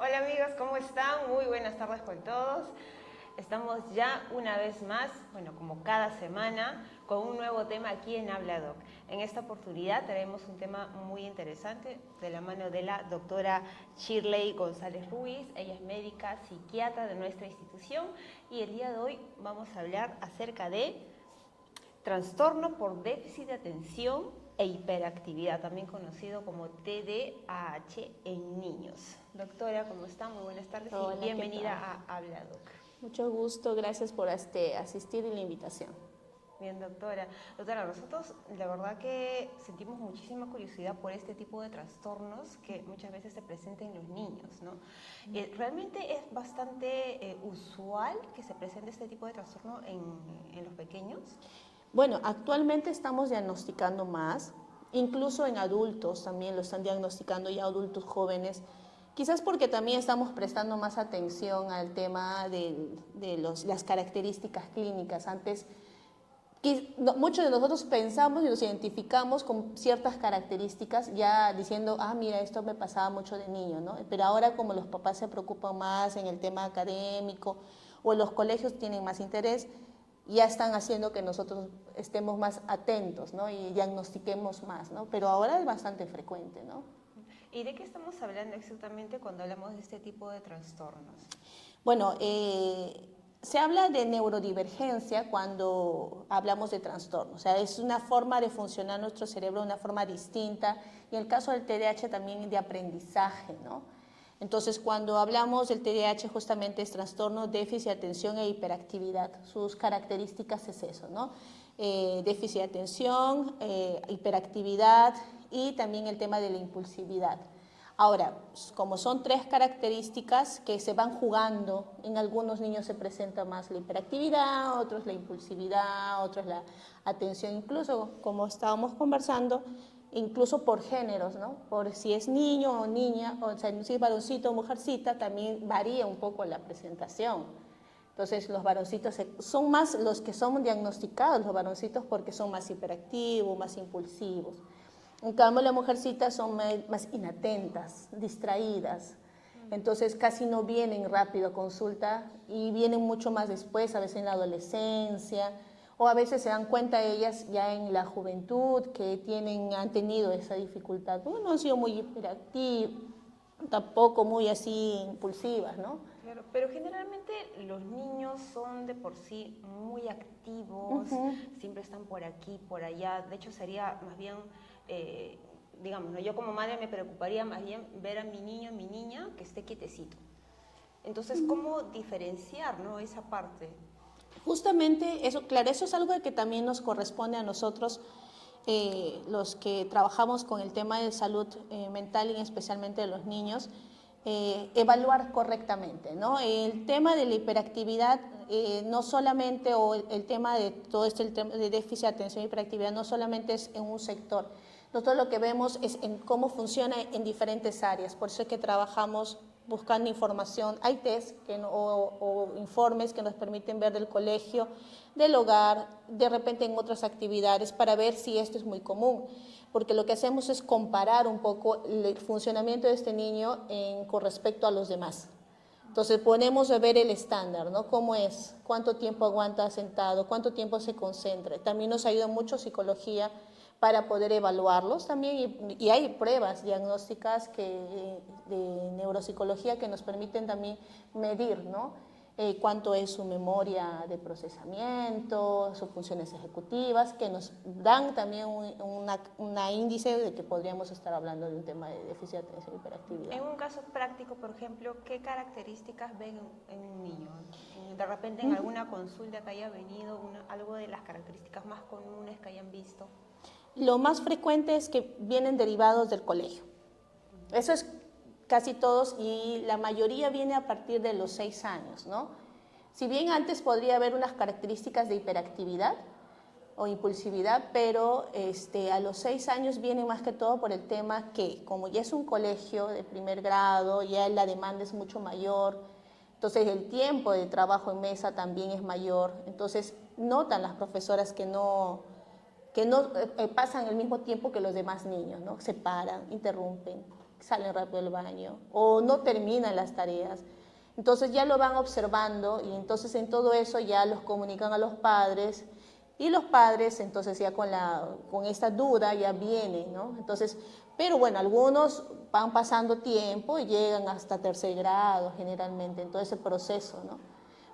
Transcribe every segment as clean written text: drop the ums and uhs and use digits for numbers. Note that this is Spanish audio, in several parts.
Hola amigos, ¿cómo están? Muy buenas tardes con todos. Estamos ya una vez más, bueno, como cada semana, con un nuevo tema aquí en Habla Doc. En esta oportunidad traemos un tema muy interesante de la mano de la doctora Shirley González Ruiz. Ella es médica psiquiatra de nuestra institución y el día de hoy vamos a hablar acerca de trastorno por déficit de atención e hiperactividad, también conocido como TDAH en niños. Doctora, ¿cómo está? Muy buenas tardes y Hola, ¿qué bienvenida tal? a Habla Doc. Mucho gusto, gracias por asistir y la invitación. Bien, doctora. Doctora, nosotros la verdad que sentimos muchísima curiosidad por este tipo de trastornos que muchas veces se presentan en los niños, ¿no? ¿Realmente es bastante usual que se presente este tipo de trastorno en los pequeños? Bueno, actualmente estamos diagnosticando más, incluso en adultos también lo están diagnosticando ya adultos jóvenes, quizás porque también estamos prestando más atención al tema de las características clínicas. Antes, muchos de nosotros pensamos y nos identificamos con ciertas características ya diciendo, mira, esto me pasaba mucho de niño, ¿no? Pero ahora como los papás se preocupan más en el tema académico o los colegios tienen más interés, ya están haciendo que nosotros estemos más atentos, ¿no? Y diagnostiquemos más, ¿no? Pero ahora es bastante frecuente, ¿no? ¿Y de qué estamos hablando exactamente cuando hablamos de este tipo de trastornos? Bueno, se habla de neurodivergencia cuando hablamos de trastorno, o sea, es una forma de funcionar nuestro cerebro de una forma distinta, y en el caso del TDAH también de aprendizaje, ¿no? Entonces, cuando hablamos del TDAH, justamente es trastorno, déficit de atención e hiperactividad. Sus características es eso, ¿no? Déficit de atención, hiperactividad y también el tema de la impulsividad. Ahora, como son tres características que se van jugando, en algunos niños se presenta más la hiperactividad, otros la impulsividad, otros la atención, incluso como estábamos conversando, incluso por géneros, ¿no? Por si es niño o niña, o sea, si es varoncito o mujercita, también varía un poco la presentación. Entonces los varoncitos son más los que son diagnosticados, los varoncitos, porque son más hiperactivos, más impulsivos. En cambio, las mujercitas son más inatentas, distraídas. Entonces casi no vienen rápido a consulta y vienen mucho más después, a veces en la adolescencia, o a veces se dan cuenta ellas ya en la juventud que han tenido esa dificultad. No han sido muy hiperactivas, tampoco muy así impulsivas, ¿no? Claro, pero generalmente los niños son de por sí muy activos, siempre están por aquí, por allá. De hecho, sería más bien, digamos, ¿no? Yo como madre me preocuparía más bien ver a mi niño, mi niña, que esté quietecito. Entonces, ¿cómo diferenciar, ¿no? Esa parte? Justamente eso, claro, eso es algo que también nos corresponde a nosotros, los que trabajamos con el tema de salud mental y especialmente de los niños, evaluar correctamente, ¿no? El tema de la hiperactividad, no solamente, o el tema de todo este el tema de déficit de atención y hiperactividad, no solamente es en un sector. Nosotros lo que vemos es en cómo funciona en diferentes áreas, por eso es que trabajamos buscando información. Hay test o informes que nos permiten ver del colegio, del hogar, de repente en otras actividades, para ver si esto es muy común, porque lo que hacemos es comparar un poco el funcionamiento de este niño con respecto a los demás. Entonces ponemos a ver el estándar, ¿no? ¿Cómo es? ¿Cuánto tiempo aguanta sentado? ¿Cuánto tiempo se concentra? También nos ayuda mucho psicología para poder evaluarlos también, y hay pruebas diagnósticas de neuropsicología que nos permiten también medir, ¿no? Cuánto es su memoria de procesamiento, sus funciones ejecutivas, que nos dan también una índice de que podríamos estar hablando de un tema de déficit de atención y hiperactividad. En un caso práctico, por ejemplo, ¿qué características ven en un niño? De repente en alguna consulta que haya venido, algo de las características más comunes que hayan visto. Lo más frecuente es que vienen derivados del colegio. Eso es casi todos, y la mayoría viene a partir de los 6 años, ¿no? Si bien antes podría haber unas características de hiperactividad o impulsividad, pero a los 6 años viene más que todo por el tema que, como ya es un colegio de primer grado, ya la demanda es mucho mayor, entonces el tiempo de trabajo en mesa también es mayor, entonces notan las profesoras que no pasan el mismo tiempo que los demás niños, ¿no? Se paran, interrumpen. salen rápido del baño o no terminan las tareas. Entonces ya lo van observando y entonces en todo eso ya los comunican a los padres y los padres entonces ya con esta duda ya vienen, ¿no? Entonces, pero bueno, algunos van pasando tiempo y llegan hasta tercer grado generalmente en todo ese proceso, ¿no?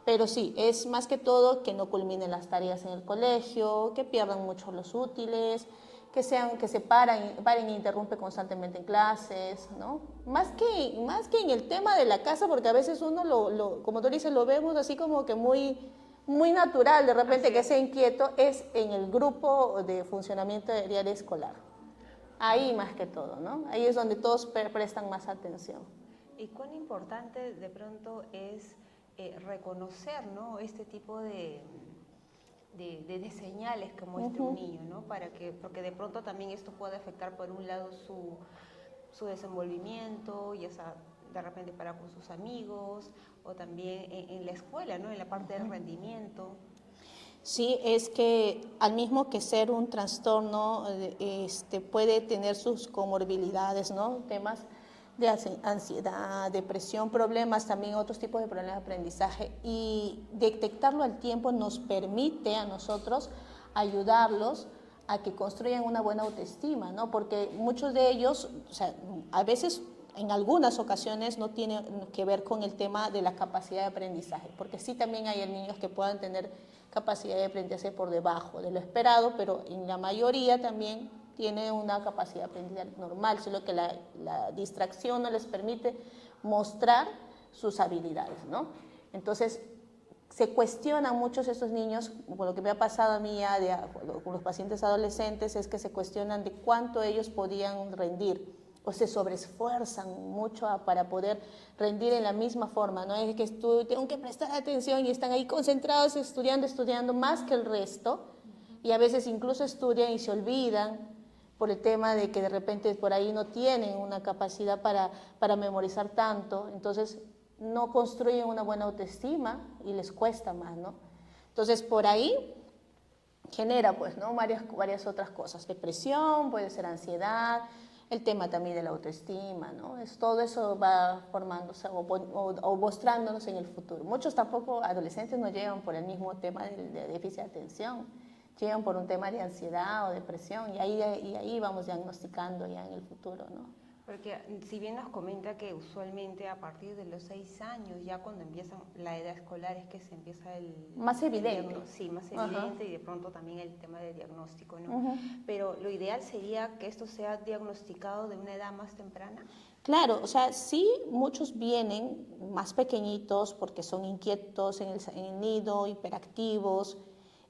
Pero sí, es más que todo que no culminen las tareas en el colegio, que pierdan mucho los útiles, que se paren e interrumpen constantemente en clases, ¿no? Más que en el tema de la casa, porque a veces uno, como tú dices, lo vemos así como que muy natural, de repente que sea inquieto, es en el grupo de funcionamiento diario escolar. Ahí más que todo, ¿no? Ahí es donde todos prestan más atención. ¿Y cuán importante de pronto es reconocer, ¿no?, este tipo de señales que muestra un niño, ¿no? Porque de pronto también esto puede afectar por un lado su desenvolvimiento, ya sea de repente para con sus amigos o también en la escuela, ¿no?, en la parte del rendimiento. Sí, es que al mismo que ser un trastorno, puede tener sus comorbilidades, ¿no? Temas de ansiedad, depresión, problemas, también otros tipos de problemas de aprendizaje. Y detectarlo al tiempo nos permite a nosotros ayudarlos a que construyan una buena autoestima, ¿no? Porque muchos de ellos, o sea, a veces, en algunas ocasiones, no tiene que ver con el tema de la capacidad de aprendizaje, porque sí también hay niños que puedan tener capacidad de aprendizaje por debajo de lo esperado, pero en la mayoría también tiene una capacidad de aprendizaje normal, solo que la distracción no les permite mostrar sus habilidades, ¿no? Entonces, se cuestionan muchos estos niños, por lo que me ha pasado a mí ya con los pacientes adolescentes, es que se cuestionan de cuánto ellos podían rendir o se sobreesfuerzan mucho para poder rendir en la misma forma, ¿no? Es que tengo que prestar atención y están ahí concentrados estudiando más que el resto y a veces incluso estudian y se olvidan por el tema de que de repente por ahí no tienen una capacidad para memorizar tanto, entonces no construyen una buena autoestima y les cuesta más, ¿no? Entonces por ahí genera pues, ¿no?, varias otras cosas, depresión, puede ser ansiedad, el tema también de la autoestima, ¿no? Todo eso va formándose o mostrándonos en el futuro. Muchos tampoco, adolescentes, no llegan por el mismo tema de déficit de atención, llegan por un tema de ansiedad o depresión y ahí vamos diagnosticando ya en el futuro, ¿no? Porque si bien nos comenta que usualmente a partir de los 6 años, ya cuando empiezan la edad escolar, es que se empieza más evidente. Sí, más evidente, y de pronto también el tema del diagnóstico, ¿no? Pero lo ideal sería que esto sea diagnosticado de una edad más temprana. Claro, o sea, sí, muchos vienen más pequeñitos porque son inquietos en el nido, hiperactivos,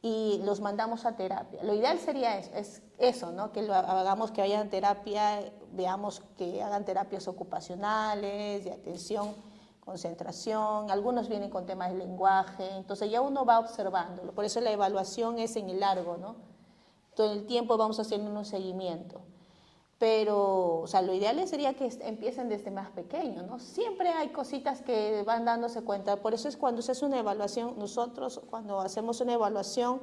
y los mandamos a terapia. Lo ideal sería eso, ¿no? Que lo hagamos, que vayan a terapia, veamos que hagan terapias ocupacionales, de atención, concentración. Algunos vienen con temas de lenguaje, entonces ya uno va observándolo. Por eso la evaluación es en el largo, ¿no? Todo el tiempo vamos haciendo un seguimiento. Pero, o sea, lo ideal sería que empiecen desde más pequeños, ¿no? Siempre hay cositas que van dándose cuenta. Por eso es cuando se hace una evaluación, nosotros cuando hacemos una evaluación,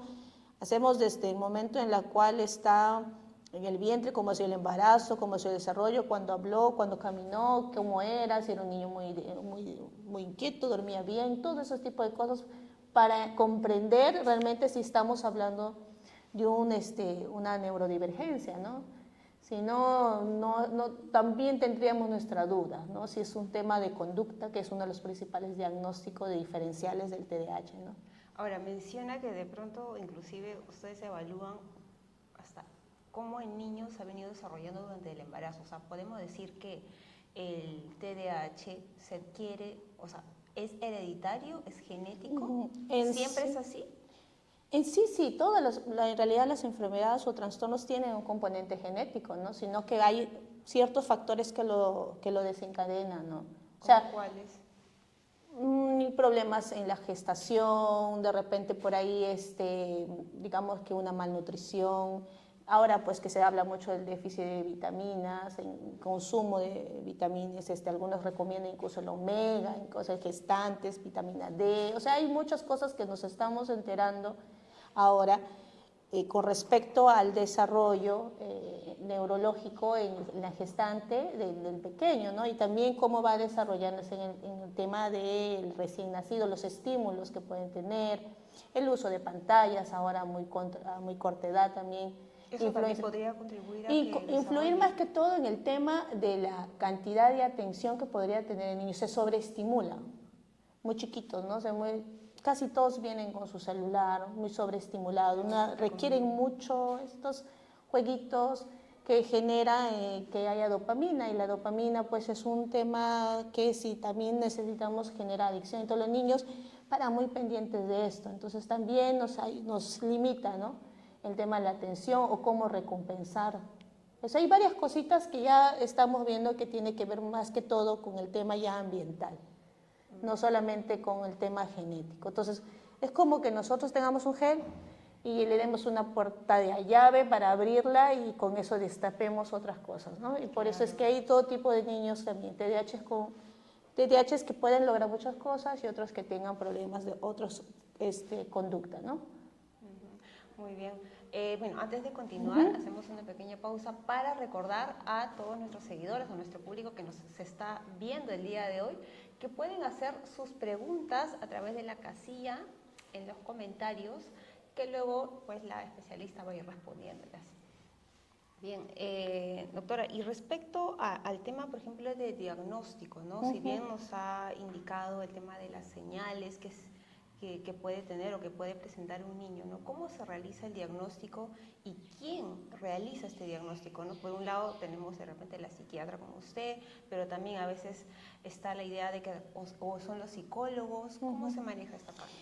hacemos desde el momento en el cual está en el vientre, cómo ha sido el embarazo, cómo ha sido el desarrollo, cuando habló, cuando caminó, cómo era, si era un niño muy inquieto, dormía bien, todo ese tipo de cosas para comprender realmente si estamos hablando de una neurodivergencia, ¿no? Si no, también tendríamos nuestra duda, ¿no? Si es un tema de conducta, que es uno de los principales diagnósticos de diferenciales del TDAH, ¿no? Ahora, menciona que de pronto inclusive ustedes evalúan hasta cómo el niño se ha venido desarrollando durante el embarazo. O sea, podemos decir que el TDAH se adquiere, o sea, ¿es hereditario? ¿Es genético? ¿Siempre es así? En sí, en realidad las enfermedades o trastornos tienen un componente genético, ¿no? Sino que hay ciertos factores que lo desencadenan, ¿no? O sea, ¿cuáles? Problemas en la gestación, de repente por ahí, digamos que una malnutrición. Ahora pues que se habla mucho del déficit de vitaminas, en consumo de vitaminas, algunos recomiendan incluso el omega, en cosas gestantes, vitamina D, o sea, hay muchas cosas que nos estamos enterando ahora con respecto al desarrollo neurológico en la gestante del pequeño, ¿no? Y también cómo va desarrollándose en el tema del recién nacido, los estímulos que pueden tener, el uso de pantallas ahora a muy corta edad también. Eso también podría contribuir a Y que influir desarrolle. más que todo en el tema de la cantidad de atención que podría tener el niño. Se sobreestimula, muy chiquitos, ¿no? Casi todos vienen con su celular, muy sobreestimulados, requieren mucho estos jueguitos que genera que haya dopamina, y la dopamina pues es un tema que sí también necesitamos generar adicción. Entonces los niños paran muy pendientes de esto, entonces también nos limita, ¿no?, el tema de la atención o cómo recompensar. Pues hay varias cositas que ya estamos viendo que tiene que ver más que todo con el tema ya ambiental, no solamente con el tema genético. Entonces, es como que nosotros tengamos un gen y le demos una puerta de llave para abrirla y con eso destapemos otras cosas, ¿no? Y por eso es que hay todo tipo de niños también, TDAHs que pueden lograr muchas cosas y otros que tengan problemas de otras conductas, ¿no? Muy bien. Bueno, antes de continuar, hacemos una pequeña pausa para recordar a todos nuestros seguidores, a nuestro público que se está viendo el día de hoy, que pueden hacer sus preguntas a través de la casilla en los comentarios, que luego pues la especialista va a ir respondiéndolas. Bien, doctora, y respecto al tema, por ejemplo, de diagnóstico, ¿no? Si bien nos ha indicado el tema de las señales que puede tener o que puede presentar un niño, ¿no? ¿Cómo se realiza el diagnóstico y quién realiza este diagnóstico, ¿no? Por un lado tenemos de repente la psiquiatra como usted, pero también a veces está la idea de que o son los psicólogos. ¿Cómo se maneja esta parte?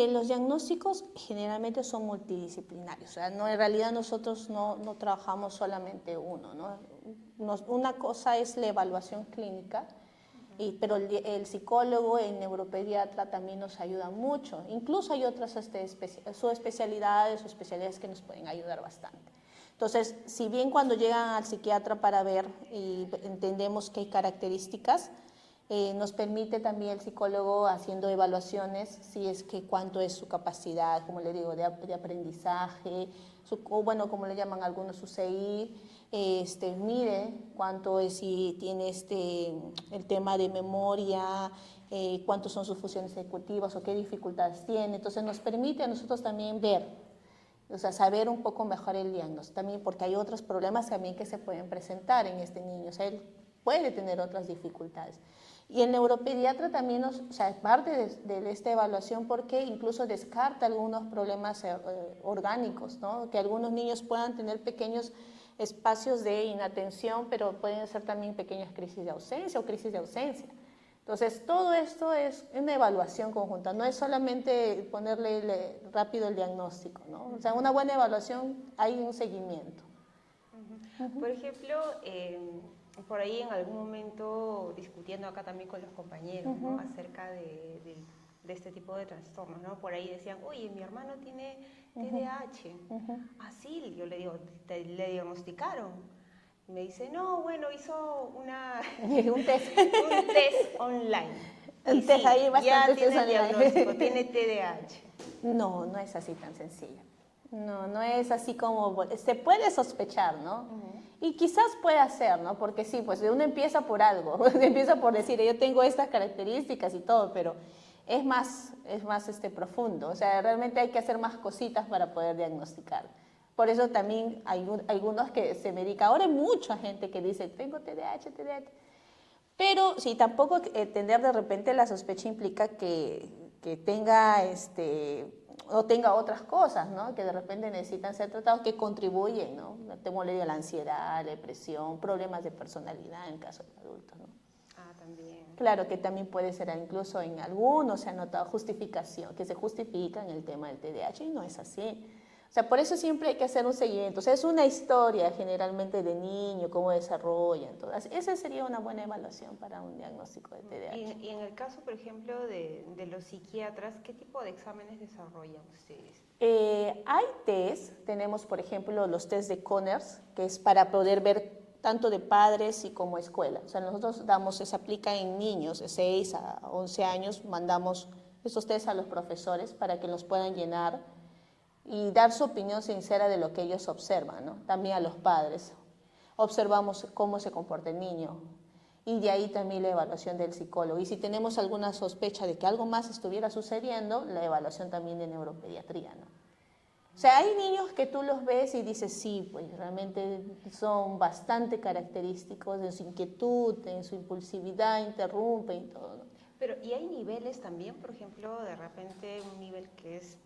Los diagnósticos generalmente son multidisciplinarios, o sea, no, en realidad nosotros no trabajamos solamente uno, ¿no? Una cosa es la evaluación clínica, pero el psicólogo, el neuropediatra también nos ayuda mucho. Incluso hay otras subespecialidades o especialidades que nos pueden ayudar bastante. Entonces, si bien cuando llegan al psiquiatra para ver y entendemos que hay características, nos permite también el psicólogo haciendo evaluaciones, si es que cuánto es su capacidad, como le digo, de aprendizaje, o bueno, como le llaman algunos, su CI, mide cuánto es, si tiene el tema de memoria, cuántos son sus funciones ejecutivas o qué dificultades tiene. Entonces nos permite a nosotros también ver, o sea, saber un poco mejor el diagnóstico también, porque hay otros problemas también que se pueden presentar en este niño, o sea, él puede tener otras dificultades. Y el neuropediatra también o sea, es parte de esta evaluación, porque incluso descarta algunos problemas orgánicos, ¿no? Que algunos niños puedan tener pequeños espacios de inatención, pero pueden ser también pequeñas crisis de ausencia o crisis de ausencia. Entonces, todo esto es una evaluación conjunta, no es solamente ponerle rápido el diagnóstico, ¿no? O sea, una buena evaluación, hay un seguimiento. Por ejemplo, por ahí en algún momento discutiendo acá también con los compañeros, ¿no? Acerca de este tipo de trastornos, ¿no? Por ahí decían, oye, mi hermano tiene TDAH. Así, yo le digo, ¿le diagnosticaron? Me dice, no, bueno, hizo un test. un test online. Un test ahí bastante ya tiene el online. diagnóstico, tiene TDAH. No, no es así tan sencillo. No es así como, se puede sospechar, ¿no? Y quizás pueda ser, ¿no? Porque sí, pues uno empieza por algo, empieza por decir, yo tengo estas características y todo, pero es más profundo. O sea, realmente hay que hacer más cositas para poder diagnosticar. Por eso también hay algunos que se medican. Ahora hay mucha gente que dice, tengo TDAH. Pero sí, tampoco tener de repente la sospecha implica que tenga o tenga otras cosas, ¿no? Que de repente necesitan ser tratados, que contribuyen, ¿no? Como le digo, la ansiedad, la depresión, problemas de personalidad en caso de adultos, ¿no? Ah, también. Claro que también puede ser, incluso en algunos se ha notado justificación, que se justifica en el tema del TDAH, y no es así. O sea, por eso siempre hay que hacer un seguimiento. O sea, es una historia generalmente de niño, cómo desarrolla. Entonces, esa sería una buena evaluación para un diagnóstico de TDAH. Y en el caso, por ejemplo, de los psiquiatras, ¿qué tipo de exámenes desarrollan ustedes? Hay test, tenemos por ejemplo los test de Conners, que es para poder ver tanto de padres y como escuela. O sea, nosotros se aplica en niños de 6 a 11 años, mandamos esos test a los profesores para que los puedan llenar. y dar su opinión sincera de lo que ellos observan, ¿no? También a los padres. Observamos cómo se comporta el niño y de ahí también la evaluación del psicólogo. Y si tenemos alguna sospecha de que algo más estuviera sucediendo, la evaluación también de neuropediatría, ¿no? O sea, hay niños que tú los ves y dices, sí, pues realmente son bastante característicos en su inquietud, en su impulsividad, interrumpen y todo, ¿no? Pero, ¿y hay niveles también? Por ejemplo, de repente un nivel que es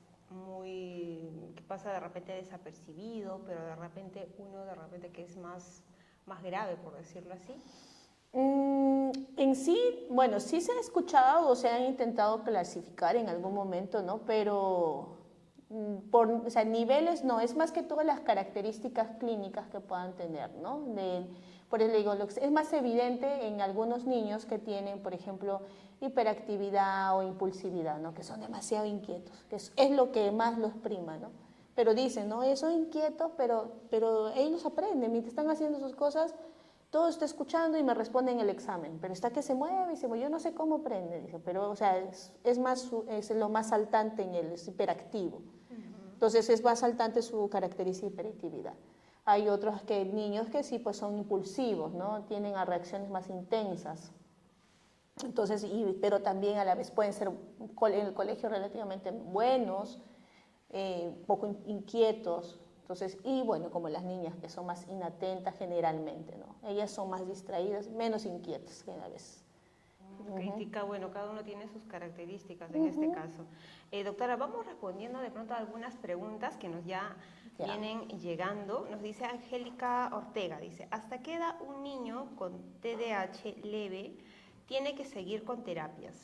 que pasa de repente desapercibido, pero de repente uno de repente que es más grave, por decirlo así. En sí, bueno, sí se ha escuchado o se han intentado clasificar en algún momento, ¿no? Pero o sea, niveles no, es más que todas las características clínicas que puedan tener, ¿no? Por eso digo, es más evidente en algunos niños que tienen, por ejemplo, hiperactividad o impulsividad, ¿no? Que son demasiado inquietos, que es lo que más los prima, ¿no? Pero dicen, no, ellos son inquietos, pero ellos aprenden, mientras están haciendo sus cosas, todo está escuchando y me responde en el examen, pero está que se mueve y se mueve, yo no sé cómo aprende, dice, pero o sea, es lo más saltante en él, es hiperactivo. Entonces es más saltante su característica de hiperactividad. Hay otros niños que sí, pues son impulsivos, ¿no? Tienen reacciones más intensas. Entonces, pero también a la vez pueden ser en el colegio relativamente buenos, poco inquietos. Entonces, y bueno, como las niñas que son más inatentas generalmente, ¿no? Ellas son más distraídas, menos inquietas que a veces. Crítica, bueno, cada uno tiene sus características en este caso. Doctora, vamos respondiendo de pronto a algunas preguntas que nos ya vienen llegando. Nos dice Angélica Ortega, dice, ¿hasta qué edad un niño con TDAH leve tiene que seguir con terapias?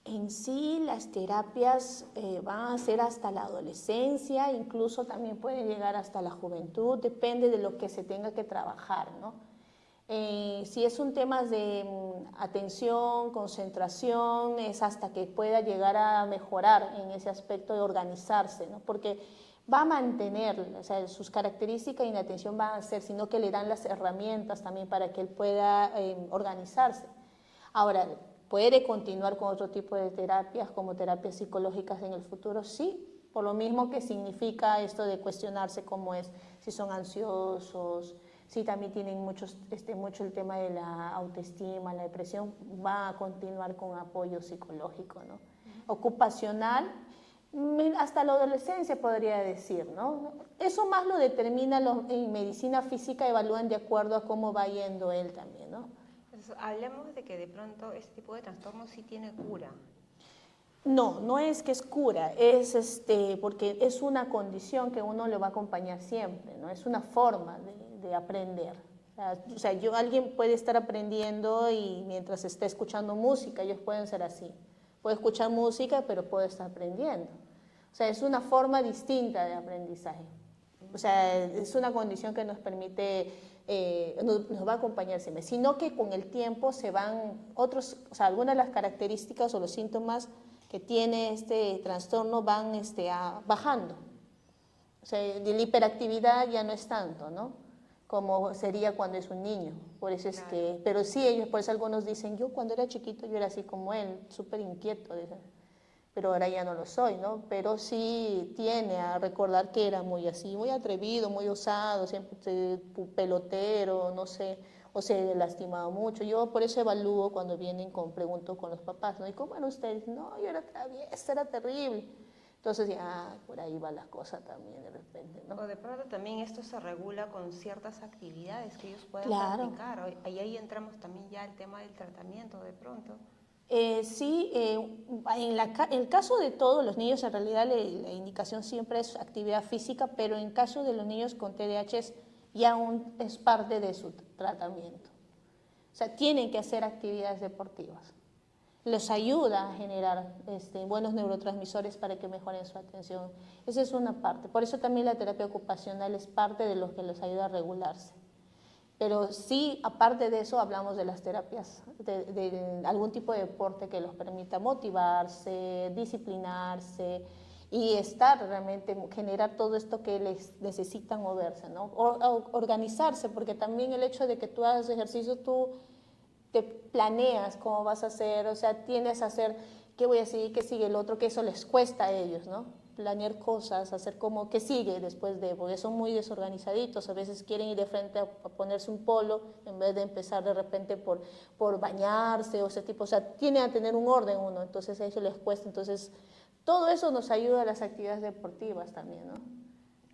En sí, las terapias van a ser hasta la adolescencia, incluso también pueden llegar hasta la juventud, depende de lo que se tenga que trabajar, ¿no? Si es un tema de atención, concentración, es hasta que pueda llegar a mejorar en ese aspecto de organizarse, ¿no? Porque va a mantener, o sea, sus características de inatención van a ser, sino que le dan las herramientas también para que él pueda organizarse. Ahora, ¿puede continuar con otro tipo de terapias, como terapias psicológicas en el futuro? Sí, por lo mismo que significa esto de cuestionarse cómo es, si son ansiosos, si también tienen mucho el tema de la autoestima, la depresión, va a continuar con apoyo psicológico, ¿no? Ocupacional, hasta la adolescencia podría decir, ¿no? Eso más lo determina en medicina física, evalúan de acuerdo a cómo va yendo él también, ¿no? Hablemos de que de pronto este tipo de trastorno sí tiene cura. No, no es que es cura, es porque es una condición que uno le va a acompañar siempre, ¿no? Es una forma de aprender. O sea, alguien puede estar aprendiendo y mientras está escuchando música, ellos pueden ser así. Puede escuchar música, pero puede estar aprendiendo. O sea, es una forma distinta de aprendizaje. O sea, es una condición que nos permite, nos va a acompañar siempre, sino que con el tiempo se van o sea, algunas de las características o los síntomas que tiene este trastorno van bajando. O sea, de la hiperactividad ya no es tanto, ¿no? Como sería cuando es un niño. Por eso claro. Pero sí, por eso algunos dicen, yo cuando era chiquito yo era así como él, súper inquieto, dicen, pero ahora ya no lo soy, ¿no? Pero sí tiene a recordar que era muy así, muy atrevido, muy osado, siempre pelotero, no sé, o se lastimaba mucho. Yo por eso evalúo cuando pregunto con los papás, ¿no? ¿Y cómo eran ustedes? No, yo era traviesa, era terrible. Entonces ya por ahí va la cosa también de repente, ¿no? O de pronto también esto se regula con ciertas actividades que ellos puedan claro. practicar. Ahí entramos también ya al tema del tratamiento de pronto. Sí, en el caso de todos los niños, en realidad la indicación siempre es actividad física, pero en caso de los niños con TDAH ya es parte de su tratamiento. O sea, tienen que hacer actividades deportivas. Les ayuda a generar buenos neurotransmisores para que mejoren su atención. Esa es una parte. Por eso también la terapia ocupacional es parte de lo que les ayuda a regularse. Pero sí, aparte de eso, hablamos de las terapias, de algún tipo de deporte que los permita motivarse, disciplinarse y realmente, generar todo esto que les necesitan moverse, ¿no? Organizarse, porque también el hecho de que tú hagas ejercicio, tú te planeas cómo vas a hacer, o sea, tienes a hacer, qué voy a seguir, qué sigue el otro, que eso les cuesta a ellos, ¿no? planear cosas, hacer como que sigue después de, porque son muy desorganizaditos, a veces quieren ir de frente a ponerse un polo en vez de empezar de repente por bañarse o ese tipo, o sea, tiene a tener un orden uno, entonces a ellos les cuesta, entonces todo eso nos ayuda a las actividades deportivas también, ¿no?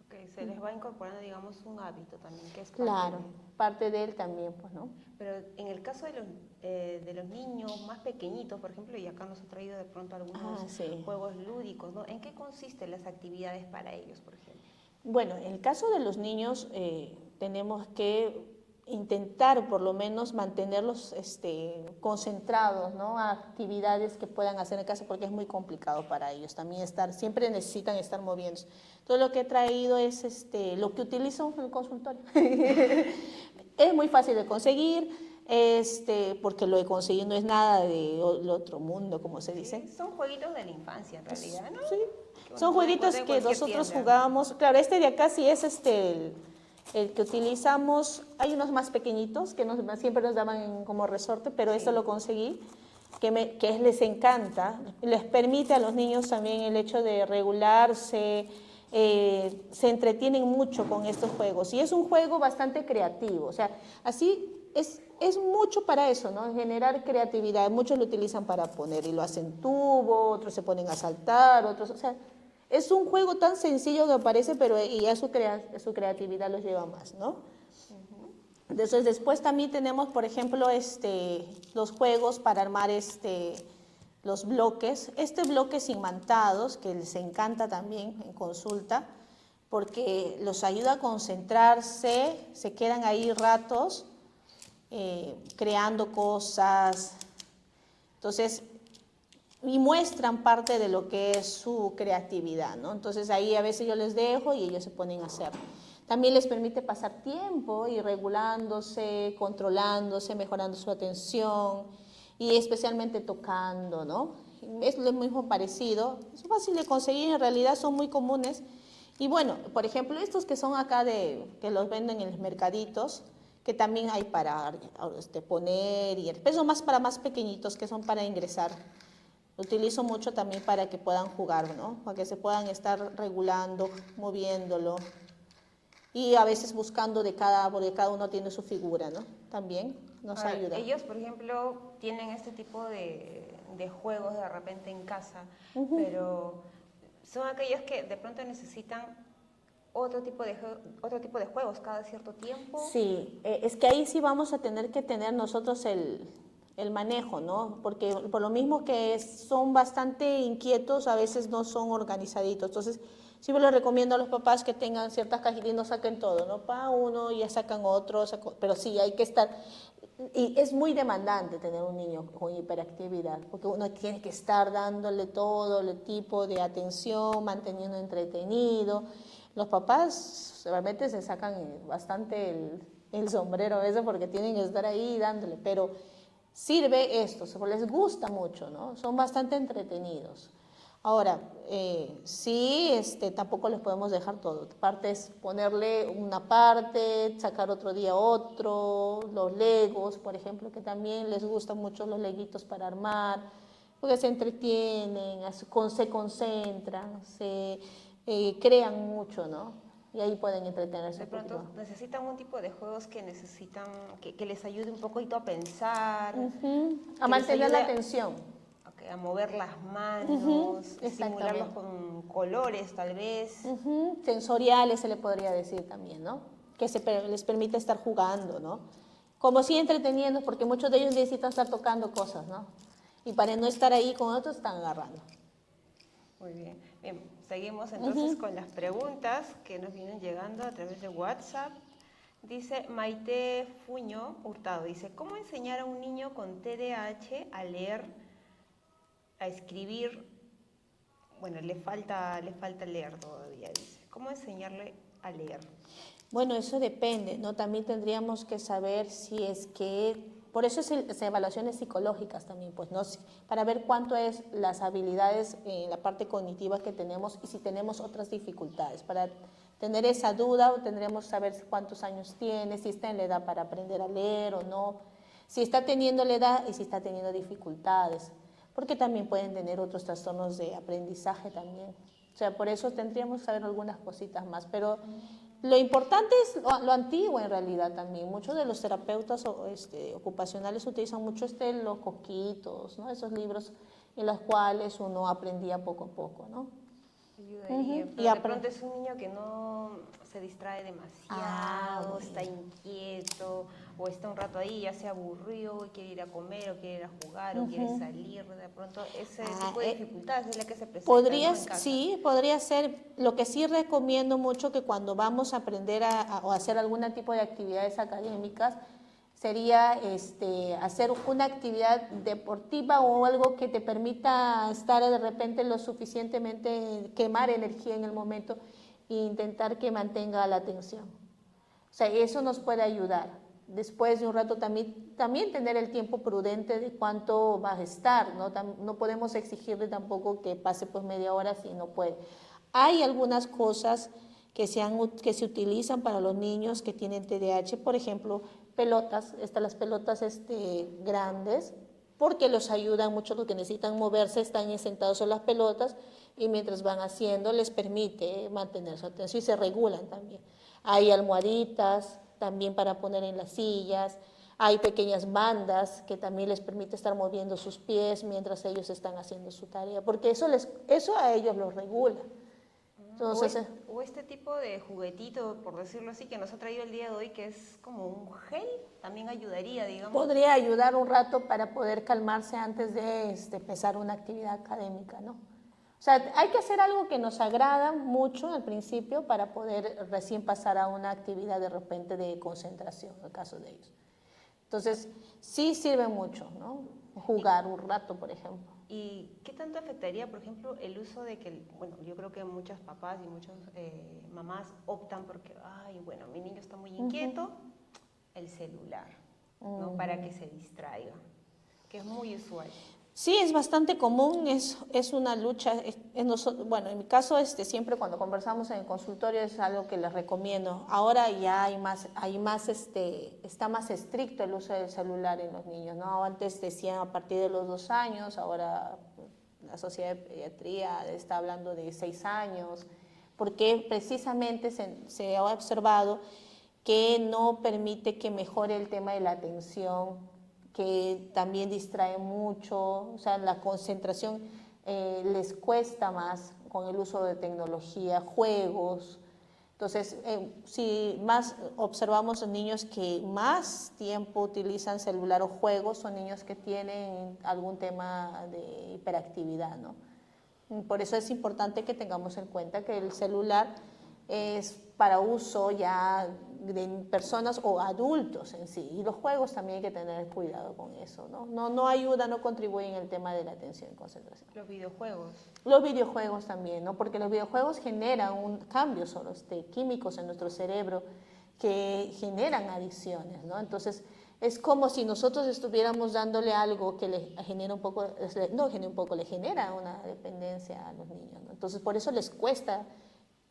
Okay, se les va incorporando, digamos, un hábito también, que es Claro, parte de él también, pues, ¿no? Pero en el caso de los niños más pequeñitos, por ejemplo, y acá nos ha traído de pronto algunos Sí. juegos lúdicos, ¿no? ¿En qué consisten las actividades para ellos, por ejemplo? Bueno, en el caso de los niños tenemos que intentar por lo menos mantenerlos concentrados, ¿no? A actividades que puedan hacer en casa porque es muy complicado para ellos también siempre necesitan estar moviéndose. Todo lo que he traído es lo que utilizo en el consultorio. Es muy fácil de conseguir, porque lo he conseguido no es nada del otro mundo, como se dice. Sí, son jueguitos de la infancia en realidad, ¿no? Sí, Que uno son puede jueguitos encontrar en que cualquier nosotros tienda. jugábamos. Claro, este de acá sí es el que utilizamos. Hay unos más pequeñitos que siempre nos daban como resorte, pero Sí. esto lo conseguí, que les encanta. Les permite a los niños también el hecho de regularse, se entretienen mucho con estos juegos. Y es un juego bastante creativo, o sea, así es mucho para eso, ¿no? Generar creatividad. Muchos lo utilizan para poner y lo hacen tubo, otros se ponen a saltar, otros, o sea, es un juego tan sencillo que parece, pero y ya su creatividad los lleva más, ¿no? Entonces, después también tenemos, por ejemplo, los juegos para armar los bloques. Bloques imantados, que les encanta también en consulta, porque los ayuda a concentrarse, se quedan ahí ratos creando cosas. Entonces, y muestran parte de lo que es su creatividad, ¿no? Entonces ahí a veces yo les dejo y ellos se ponen a hacer. También les permite pasar tiempo y regulándose, controlándose, mejorando su atención y especialmente tocando, ¿no? Es lo mismo parecido, es fácil de conseguir, en realidad son muy comunes. Y bueno, por ejemplo, estos que son acá que los venden en los mercaditos, que también hay para poner, pero son más para más pequeñitos, que son para ingresar. Lo utilizo mucho también para que puedan jugar, ¿no? Para que se puedan estar regulando, moviéndolo. Y a veces buscando porque cada uno tiene su figura, ¿no? También nos Ahora, ayuda. ellos, por ejemplo, tienen este tipo de juegos de repente en casa, pero son aquellos que de pronto necesitan otro tipo de juegos cada cierto tiempo. Sí, es que ahí sí vamos a tener que tener nosotros el manejo, ¿no? Porque por lo mismo que son bastante inquietos, a veces no son organizaditos. Entonces, sí me lo recomiendo a los papás que tengan ciertas cajitas y no saquen todo, ¿no? Pa uno y ya sacan otro, pero sí, hay que estar. Y es muy demandante tener un niño con hiperactividad, porque uno tiene que estar dándole todo el tipo de atención, manteniendo entretenido. Los papás realmente se sacan bastante el sombrero a veces porque tienen que estar ahí dándole, pero sirve esto, les gusta mucho, ¿no? Son bastante entretenidos. Ahora, sí, tampoco les podemos dejar todo. Parte es ponerle una parte, sacar otro día otro, los legos, por ejemplo, que también les gustan mucho los leguitos para armar, porque se entretienen, se concentran, se crean mucho, ¿no? Y ahí pueden entretenerse De un poquito. pronto necesitan un tipo de juegos que necesitan, que les ayude un poquito a pensar, A que les mantener la ayude atención. a mover las manos, estimularlos Exactamente. con colores tal vez. Sensoriales se le podría decir también, ¿no? Que les permite estar jugando, ¿no? Como si entreteniendo, porque muchos de ellos necesitan estar tocando cosas, ¿no? Y para no estar ahí con otros, están agarrando. Muy bien. Bien, seguimos entonces con las preguntas que nos vienen llegando a través de WhatsApp. Dice Maite Fuño Hurtado, dice, ¿cómo enseñar a un niño con TDAH a leer, a escribir? Bueno, le falta leer todavía, dice. ¿Cómo enseñarle a leer? Bueno, eso depende, ¿no? También tendríamos que saber si es que, por eso es evaluaciones psicológicas también, pues, ¿no? Para ver cuánto es las habilidades en la parte cognitiva que tenemos y si tenemos otras dificultades. Para tener esa duda tendremos que saber cuántos años tiene, si está en la edad para aprender a leer o no, si está teniendo la edad y si está teniendo dificultades, porque también pueden tener otros trastornos de aprendizaje también. O sea, por eso tendríamos que saber algunas cositas más, pero lo importante es lo antiguo en realidad también. Muchos de los terapeutas ocupacionales utilizan mucho los coquitos, ¿no? Esos libros en los cuales uno aprendía poco a poco, ¿no? Ayudaría, pero de pronto es un niño que no se distrae demasiado, está inquieto, o está un rato ahí, ya se aburrió, quiere ir a comer, o quiere ir a jugar, o quiere salir, de pronto ese tipo de dificultades es la que se presenta, ¿no? En casa. Sí, podría ser. Lo que sí recomiendo mucho que cuando vamos a aprender o hacer algún tipo de actividades académicas, sería hacer una actividad deportiva o algo que te permita estar de repente lo suficientemente, quemar energía en el momento e intentar que mantenga la atención. O sea, eso nos puede ayudar. Después de un rato también tener el tiempo prudente de cuánto va a estar, ¿no? No podemos exigirle tampoco que pase pues media hora si no puede. Hay algunas cosas que se utilizan para los niños que tienen TDAH, por ejemplo, pelotas, las pelotas grandes, porque los ayudan mucho, los que necesitan moverse, están sentados en las pelotas y mientras van haciendo les permite mantener su atención y se regulan también. Hay almohaditas también para poner en las sillas, hay pequeñas bandas que también les permite estar moviendo sus pies mientras ellos están haciendo su tarea, porque eso a ellos los regula. Entonces, o este tipo de juguetito, por decirlo así, que nos ha traído el día de hoy, que es como un gel, también ayudaría, digamos. Podría ayudar un rato para poder calmarse antes de empezar una actividad académica, ¿no? O sea, hay que hacer algo que nos agrada mucho al principio para poder recién pasar a una actividad de repente de concentración, en el caso de ellos. Entonces, sí sirve mucho, ¿no? Jugar un rato, por ejemplo. ¿Y qué tanto afectaría, por ejemplo, el uso de que, bueno, yo creo que muchos papás y muchas mamás optan porque, ay, bueno, mi niño está muy inquieto, el celular, ¿no? Para que se distraiga, que es muy usual. Sí, es bastante común, es una lucha. Bueno, en mi caso, siempre cuando conversamos en el consultorio es algo que les recomiendo. Ahora ya está más estricto el uso del celular en los niños, ¿no? Antes decían a partir de los 2 años, ahora la Sociedad de Pediatría está hablando de 6 años, porque precisamente se ha observado que no permite que mejore el tema de la atención, que también distrae mucho, o sea, la concentración les cuesta más con el uso de tecnología, juegos. Entonces, si más observamos en niños que más tiempo utilizan celular o juegos, son niños que tienen algún tema de hiperactividad, ¿no? Por eso es importante que tengamos en cuenta que el celular es para uso ya de personas o adultos en sí. Y los juegos también hay que tener cuidado con eso, ¿no? No ayuda, no contribuye en el tema de la atención y concentración. Los videojuegos. Los videojuegos también, ¿no? Porque los videojuegos generan cambios químicos en nuestro cerebro que generan adicciones, ¿no? Entonces, es como si nosotros estuviéramos dándole algo que le genera un poco, le genera una dependencia a los niños, ¿no? Entonces, por eso les cuesta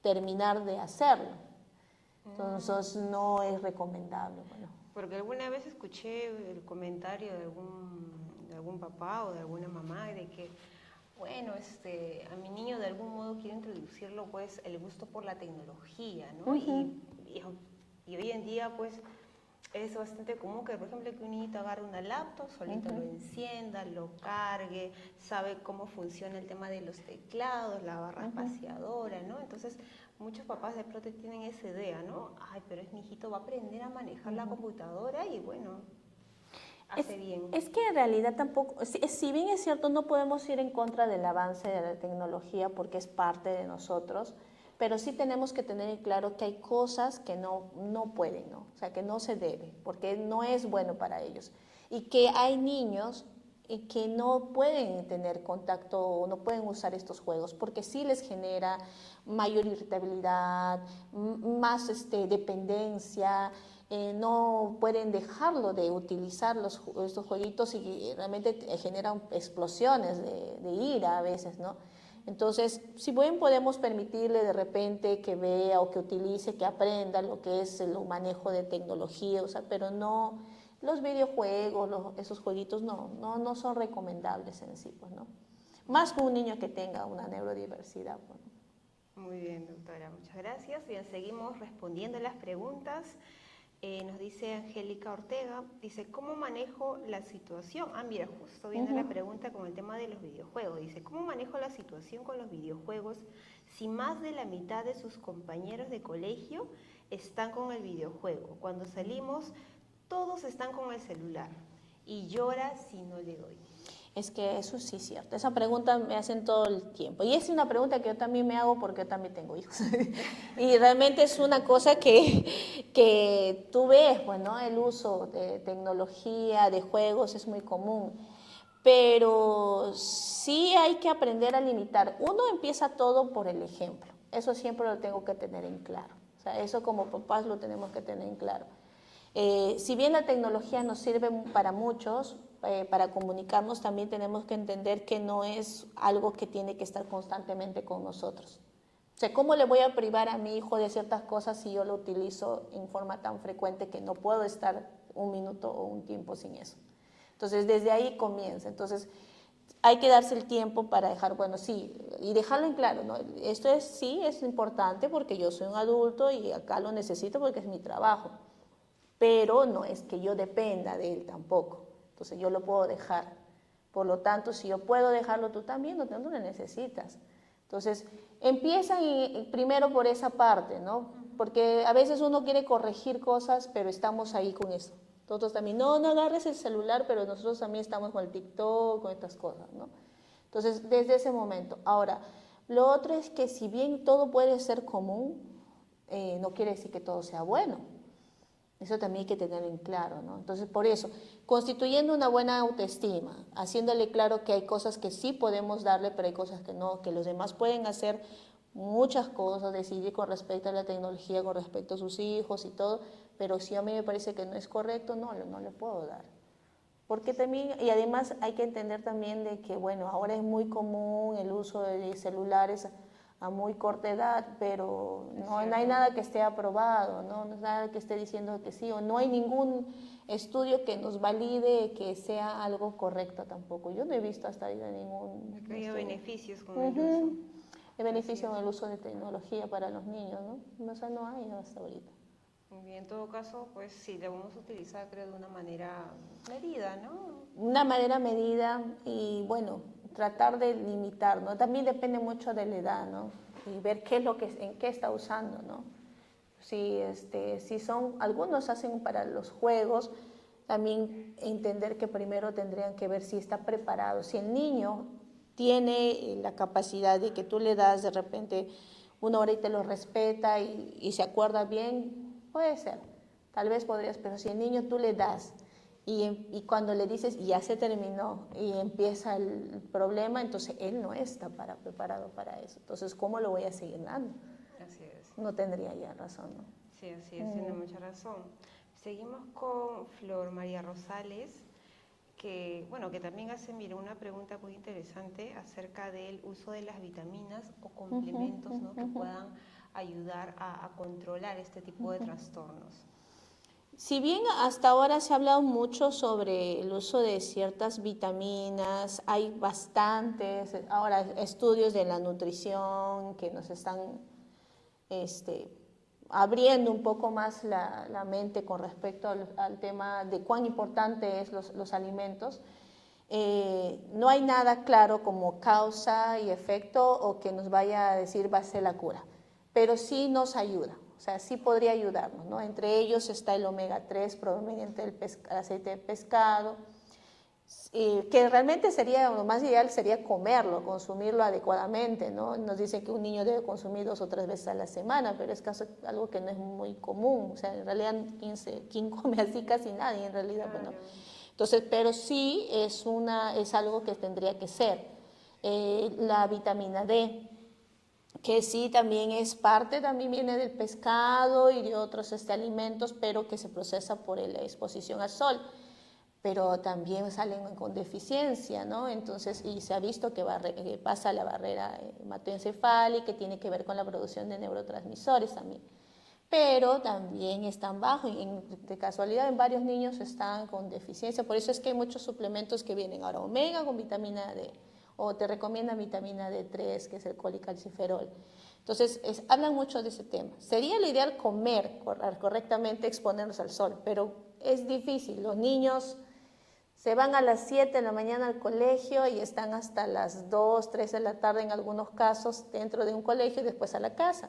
terminar de hacerlo. Entonces, no es recomendable. Bueno. Porque alguna vez escuché el comentario de algún papá o de alguna mamá de que, bueno, a mi niño de algún modo quiero introducirlo, pues, el gusto por la tecnología, ¿no? Y hoy en día, pues, es bastante común que, por ejemplo, que un niñito agarre una laptop, solito lo encienda, lo cargue, sabe cómo funciona el tema de los teclados, la barra espaciadora, ¿no? Entonces, muchos papás de pronto tienen esa idea, ¿no? Ay, pero mi hijito va a aprender a manejar la computadora y, bueno, hace bien. Es que en realidad tampoco, si bien es cierto, no podemos ir en contra del avance de la tecnología porque es parte de nosotros, pero sí tenemos que tener claro que hay cosas que no pueden, ¿no? O sea, que no se debe, porque no es bueno para ellos. Y que hay niños que no pueden tener contacto o no pueden usar estos juegos porque sí les genera mayor irritabilidad, más dependencia, no pueden dejarlo de utilizar estos jueguitos y realmente generan explosiones de ira a veces, ¿no? Entonces, si bien podemos permitirle de repente que vea o que utilice, que aprenda lo que es el manejo de tecnología, o sea, pero no, los videojuegos, esos jueguitos no son recomendables en sí, pues, ¿no? Más con un niño que tenga una neurodiversidad, pues. Muy bien, doctora, muchas gracias. Bien, seguimos respondiendo las preguntas. Nos dice Angélica Ortega, dice, ¿cómo manejo la situación? Ah, mira, justo viene la pregunta con el tema de los videojuegos. Dice, ¿cómo manejo la situación con los videojuegos si más de la mitad de sus compañeros de colegio están con el videojuego? Cuando salimos, todos están con el celular y llora si no le doy. Es que eso sí es cierto. Esa pregunta me hacen todo el tiempo. Y es una pregunta que yo también me hago porque yo también tengo hijos. Y realmente es una cosa que tú ves, bueno, el uso de tecnología, de juegos es muy común. Pero sí hay que aprender a limitar. Uno empieza todo por el ejemplo. Eso siempre lo tengo que tener en claro. O sea, eso como papás lo tenemos que tener en claro. Si bien la tecnología nos sirve para muchos, para comunicarnos, también tenemos que entender que no es algo que tiene que estar constantemente con nosotros. O sea, ¿cómo le voy a privar a mi hijo de ciertas cosas si yo lo utilizo en forma tan frecuente que no puedo estar un minuto o un tiempo sin eso? Entonces, desde ahí comienza. Entonces, hay que darse el tiempo para dejar, bueno, sí, y dejarlo en claro, ¿no? Esto es, sí, es importante porque yo soy un adulto y acá lo necesito porque es mi trabajo, pero no es que yo dependa de él tampoco. Entonces yo lo puedo dejar. Por lo tanto, si yo puedo dejarlo, tú también, no lo necesitas. Entonces, empiezan primero por esa parte, ¿no? Porque a veces uno quiere corregir cosas, pero estamos ahí con eso. Nosotros también, no agarres el celular, pero nosotros también estamos con el TikTok, con estas cosas, ¿no? Entonces, desde ese momento. Ahora, lo otro es que si bien todo puede ser común, no quiere decir que todo sea bueno. Eso también hay que tenerlo en claro, ¿no? Entonces, por eso, constituyendo una buena autoestima, haciéndole claro que hay cosas que sí podemos darle, pero hay cosas que no, que los demás pueden hacer muchas cosas, decidir con respecto a la tecnología, con respecto a sus hijos y todo, pero si a mí me parece que no es correcto, no le puedo dar. Porque también, y además hay que entender también de que, bueno, ahora es muy común el uso de celulares a muy corta edad, pero no hay nada que esté aprobado, ¿no? No hay nada que esté diciendo que sí, o no hay ningún estudio que nos valide que sea algo correcto tampoco. Yo no he visto hasta ahí de ningún Que haya beneficios con el uso. uso. El beneficio en el uso de tecnología para los niños, ¿no? O sea, no hay hasta ahorita. Muy bien, en todo caso, pues sí, debemos utilizar, creo, de una manera medida, ¿no? Una manera medida y bueno, tratar de limitar, ¿no? También depende mucho de la edad, ¿no? Y ver qué es lo que, en qué está usando, ¿no? Si son, algunos hacen para los juegos, también entender que primero tendrían que ver si está preparado, si el niño tiene la capacidad de que tú le das de repente una hora y te lo respeta y se acuerda bien, puede ser, tal vez podrías, pero si el niño tú le das y cuando le dices ya se terminó y empieza el problema, entonces él no está preparado para eso. Entonces, ¿cómo lo voy a seguir dando? Así es. No tendría ya razón, ¿no? Sí, así es, tiene mucha razón. Seguimos con Flor María Rosales, que, bueno, que también hace, mira, una pregunta muy interesante acerca del uso de las vitaminas o complementos, ¿no? Que puedan ayudar a controlar este tipo de trastornos. Si bien hasta ahora se ha hablado mucho sobre el uso de ciertas vitaminas, hay bastantes ahora estudios de la nutrición que nos están abriendo un poco más la mente con respecto al tema de cuán importante es los alimentos. No hay nada claro como causa y efecto o que nos vaya a decir va a ser la cura, pero sí nos ayuda. O sea, sí podría ayudarnos, ¿no? Entre ellos está el omega 3 proveniente del aceite de pescado, que realmente sería, lo más ideal sería comerlo, consumirlo adecuadamente, ¿no? Nos dicen que un niño debe consumir 2 o 3 veces a la semana, pero es algo que no es muy común. O sea, en realidad, ¿quién come así? Casi nadie, en realidad, Claro. bueno. Entonces, pero sí es algo que tendría que ser. La vitamina D, que sí también es parte, también viene del pescado y de otros alimentos, pero que se procesa por la exposición al sol, pero también salen con deficiencia, ¿no? Entonces, y se ha visto que pasa la barrera hematoencefálica, que tiene que ver con la producción de neurotransmisores también, pero también están bajos, y de casualidad en varios niños están con deficiencia, por eso es que hay muchos suplementos que vienen ahora, omega con vitamina D, o te recomiendan vitamina D3, que es el colicalciferol. Entonces, hablan mucho de ese tema. Sería lo ideal comer correctamente, exponernos al sol, pero es difícil. Los niños se van a las 7 de la mañana al colegio y están hasta las 2, 3 de la tarde en algunos casos dentro de un colegio y después a la casa.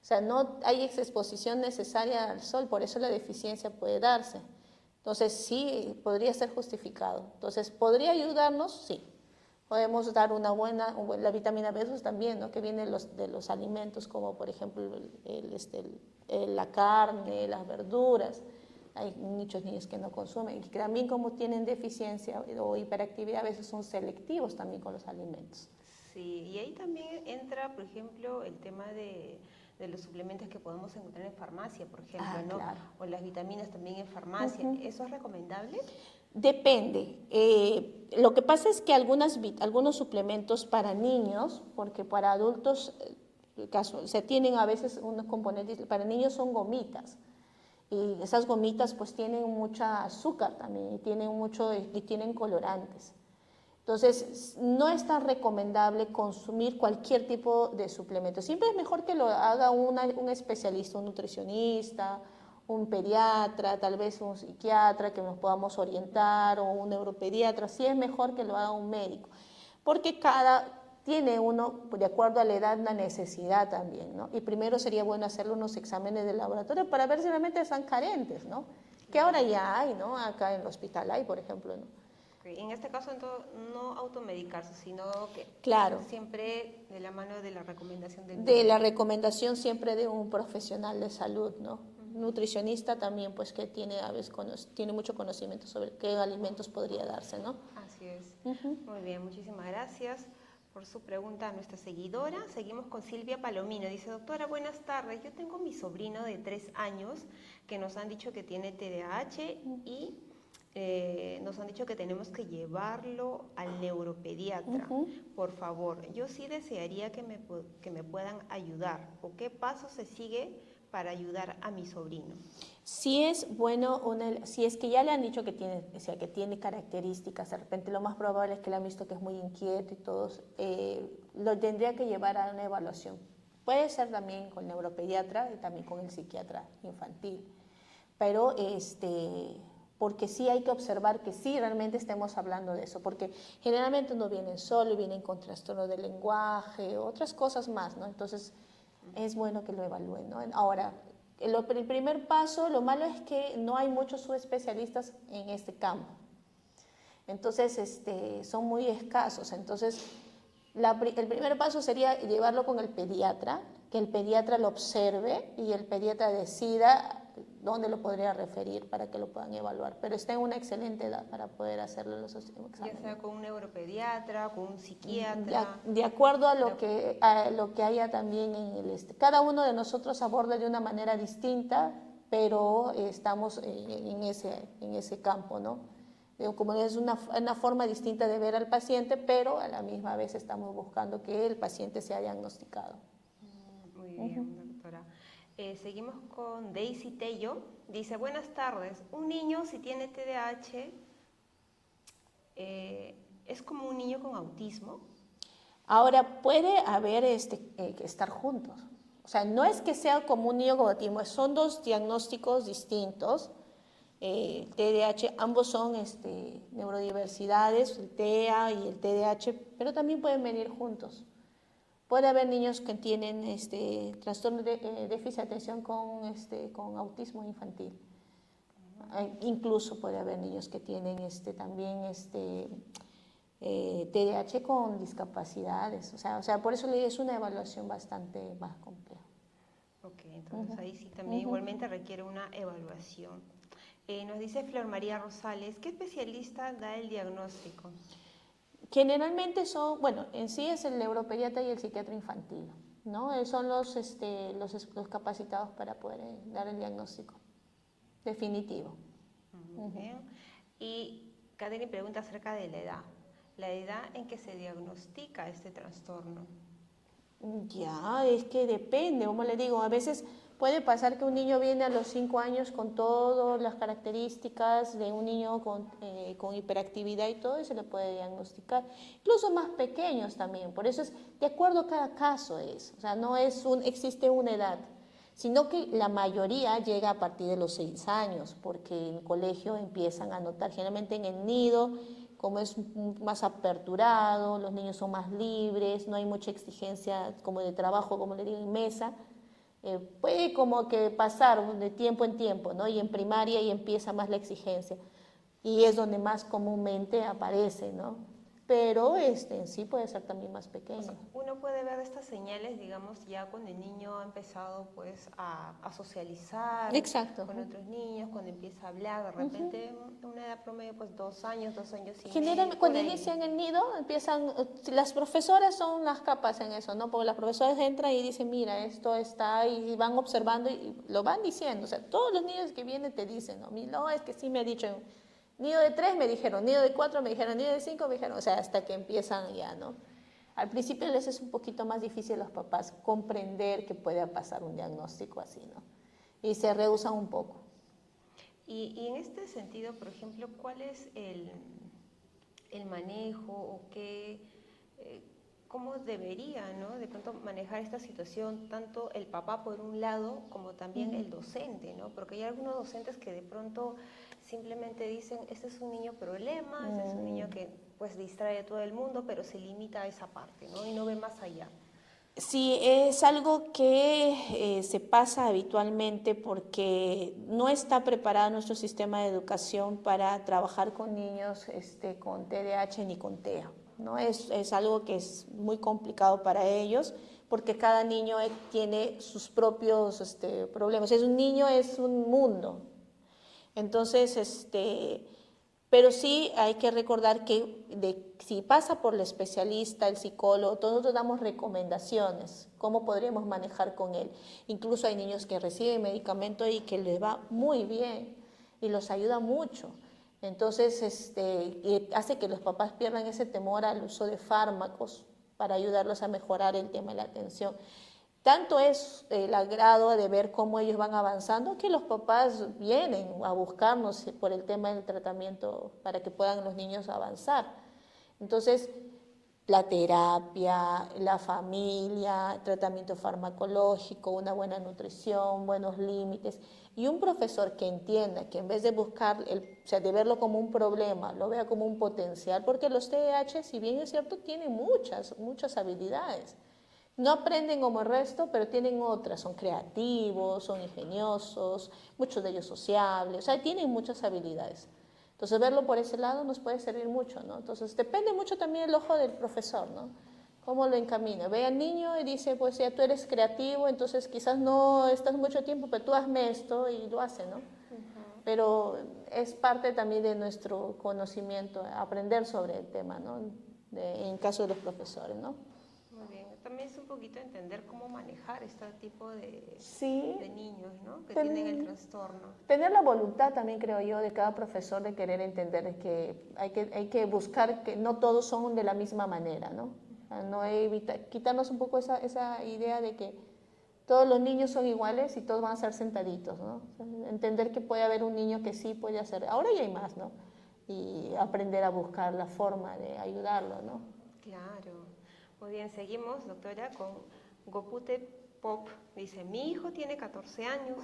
O sea, no hay exposición necesaria al sol, por eso la deficiencia puede darse. Entonces, sí, podría ser justificado. Entonces, ¿podría ayudarnos? Sí. Podemos dar la vitamina B2 también, ¿no? Que viene de los alimentos, como por ejemplo la carne, las verduras. Hay muchos niños que no consumen y que también como tienen deficiencia o hiperactividad, a veces son selectivos también con los alimentos. Sí, y ahí también entra, por ejemplo, el tema de los suplementos que podemos encontrar en farmacia, por ejemplo, ¿no? Claro. O las vitaminas también en farmacia. ¿Eso es recomendable? Depende. Lo que pasa es que algunos suplementos para niños, porque para adultos se tienen a veces unos componentes, para niños son gomitas. Y esas gomitas pues tienen mucha azúcar también y tienen colorantes. Entonces, no es tan recomendable consumir cualquier tipo de suplemento. Siempre es mejor que lo haga un especialista, un nutricionista, un pediatra, tal vez un psiquiatra que nos podamos orientar o un neuropediatra. Sí es mejor que lo haga un médico, porque tiene uno, de acuerdo a la edad, una necesidad también, ¿no? Y primero sería bueno hacerle unos exámenes de laboratorio para ver si realmente están carentes, ¿no? Que ahora ya hay, ¿no? Acá en el hospital hay, por ejemplo, ¿no? Okay. En este caso, entonces, no automedicarse, sino que claro, siempre de la mano de la recomendación del de médico. la recomendación siempre de un profesional de salud, ¿no? Nutricionista también, pues que tiene mucho conocimiento sobre qué alimentos podría darse, ¿no? Así es. Muy bien, muchísimas gracias por su pregunta a nuestra seguidora. Seguimos con Silvia Palomino. Dice, doctora, buenas tardes. Yo tengo mi sobrino de 3 años que nos han dicho que tiene TDAH y nos han dicho que tenemos que llevarlo al neuropediatra. Por favor, yo sí desearía que me puedan ayudar. ¿O qué paso se sigue para ayudar a mi sobrino? Si es bueno, si es que ya le han dicho que tiene características, de repente lo más probable es que le han visto que es muy inquieto y todos, lo tendría que llevar a una evaluación. Puede ser también con el neuropediatra y también con el psiquiatra infantil, pero porque sí hay que observar que sí realmente estemos hablando de eso, porque generalmente no vienen solo, vienen con trastorno del lenguaje, otras cosas más, ¿no? Entonces es bueno que lo evalúen, ¿no? Ahora, el primer paso, lo malo es que no hay muchos subespecialistas en este campo. Entonces, son muy escasos. Entonces, el primer paso sería llevarlo con el pediatra, que el pediatra lo observe y el pediatra decida dónde lo podría referir para que lo puedan evaluar. Pero está en una excelente edad para poder hacerle los exámenes. Ya sea con un neuropediatra, con un psiquiatra. De acuerdo a lo que haya también en cada uno de nosotros aborda de una manera distinta, pero estamos en ese campo, ¿no? Como es una forma distinta de ver al paciente, pero a la misma vez estamos buscando que el paciente sea diagnosticado. Muy bien, doctora. Seguimos con Daisy Tello. Dice, buenas tardes. Un niño si tiene TDAH es como un niño con autismo. Ahora, puede haber estar juntos. O sea, no es que sea como un niño con autismo, son dos diagnósticos distintos. TDAH, ambos son neurodiversidades, el TEA y el TDAH, pero también pueden venir juntos. Puede haber niños que tienen trastorno de déficit de atención con autismo infantil. Incluso puede haber niños que tienen también TDAH con discapacidades. O sea, por eso es una evaluación bastante más compleja. Ok, entonces ahí sí también igualmente requiere una evaluación. Nos dice Flor María Rosales, ¿qué especialista da el diagnóstico? Generalmente en sí es el neuropediatra y el psiquiatra infantil, ¿no? Son los capacitados para poder dar el diagnóstico definitivo. Muy bien. Y Katherine pregunta acerca de la edad en que se diagnostica este trastorno. Ya, es que depende, como le digo, a veces Puede pasar que un niño viene a los 5 años con todas las características de un niño con hiperactividad y todo, y se le puede diagnosticar. Incluso más pequeños también. Por eso es de acuerdo a cada caso es. O sea, no es existe una edad, sino que la mayoría llega a partir de los 6 años, porque en el colegio empiezan a notar, generalmente en el nido, como es más aperturado, los niños son más libres, no hay mucha exigencia como de trabajo, como le digo, en mesa, puede como que pasar de tiempo en tiempo, ¿no? Y en primaria y empieza más la exigencia, y es donde más comúnmente aparece, ¿no? Pero en sí puede ser también más O pequeño. sea, uno puede ver estas señales, digamos, ya cuando el niño ha empezado pues a socializar Exacto. con otros niños, cuando empieza a hablar, de repente una edad promedio pues 2 años y Generalmente medio, por cuando ahí. inician el nido empiezan, las profesoras son las capas en eso, ¿no? Porque las profesoras entran y dicen, mira, esto está, y van observando y lo van diciendo. O sea, todos los niños que vienen te dicen, no, no, es que sí me ha dicho, nido de 3 me dijeron, nido de 4 me dijeron, nido de 5 me dijeron, o sea, hasta que empiezan ya, ¿no? Al principio les es un poquito más difícil a los papás comprender que pueda pasar un diagnóstico así, ¿no? Y se rehusan un poco. Y en este sentido, por ejemplo, ¿cuál es el manejo o cómo debería, ¿no? De pronto manejar esta situación, tanto el papá por un lado como también el docente, ¿no? Porque hay algunos docentes que de pronto simplemente dicen, este es un niño problema, este es un niño que pues distrae a todo el mundo, pero se limita a esa parte, ¿no? Y no ve más allá. Sí, es algo que se pasa habitualmente porque no está preparado nuestro sistema de educación para trabajar con niños con TDAH ni con TEA, ¿no? Es algo que es muy complicado para ellos porque cada niño tiene sus propios problemas. Es un niño, es un mundo. Entonces, pero sí hay que recordar que si pasa por el especialista, el psicólogo, todos nosotros damos recomendaciones, cómo podríamos manejar con él. Incluso hay niños que reciben medicamento y que les va muy bien y los ayuda mucho. Entonces, y hace que los papás pierdan ese temor al uso de fármacos para ayudarlos a mejorar el tema de la atención. Tanto es el agrado de ver cómo ellos van avanzando que los papás vienen a buscarnos por el tema del tratamiento para que puedan los niños avanzar. Entonces, la terapia, la familia, tratamiento farmacológico, una buena nutrición, buenos límites y un profesor que entienda que en vez de buscar, o sea, de verlo como un problema, lo vea como un potencial, porque los TDAH, si bien es cierto, tienen muchas habilidades. No aprenden como el resto, pero tienen otras, son creativos, son ingeniosos, muchos de ellos sociables, o sea, tienen muchas habilidades. Entonces, verlo por ese lado nos puede servir mucho, ¿no? Entonces, depende mucho también el ojo del profesor, ¿no? Cómo lo encamina. Ve al niño y dice, pues ya tú eres creativo, entonces quizás no estás mucho tiempo, pero tú hazme esto y lo hace, ¿no? Pero es parte también de nuestro conocimiento, aprender sobre el tema, ¿no? En caso de los profesores, ¿no? Muy bien. También es un poquito entender cómo manejar este tipo Sí, de niños, ¿no? Que tienen el trastorno. tener la voluntad también creo yo de cada profesor de querer entender que hay que buscar que no todos son de la misma manera, ¿no? No quitarnos un poco esa idea de que todos los niños son iguales y todos van a ser sentaditos, ¿no? Entender que puede haber un niño que sí puede hacer, ahora ya hay más, ¿no? Y aprender a buscar la forma de ayudarlo, ¿no? Claro. Muy bien, seguimos, doctora, con Gopute Pop. Dice, mi hijo tiene 14 años,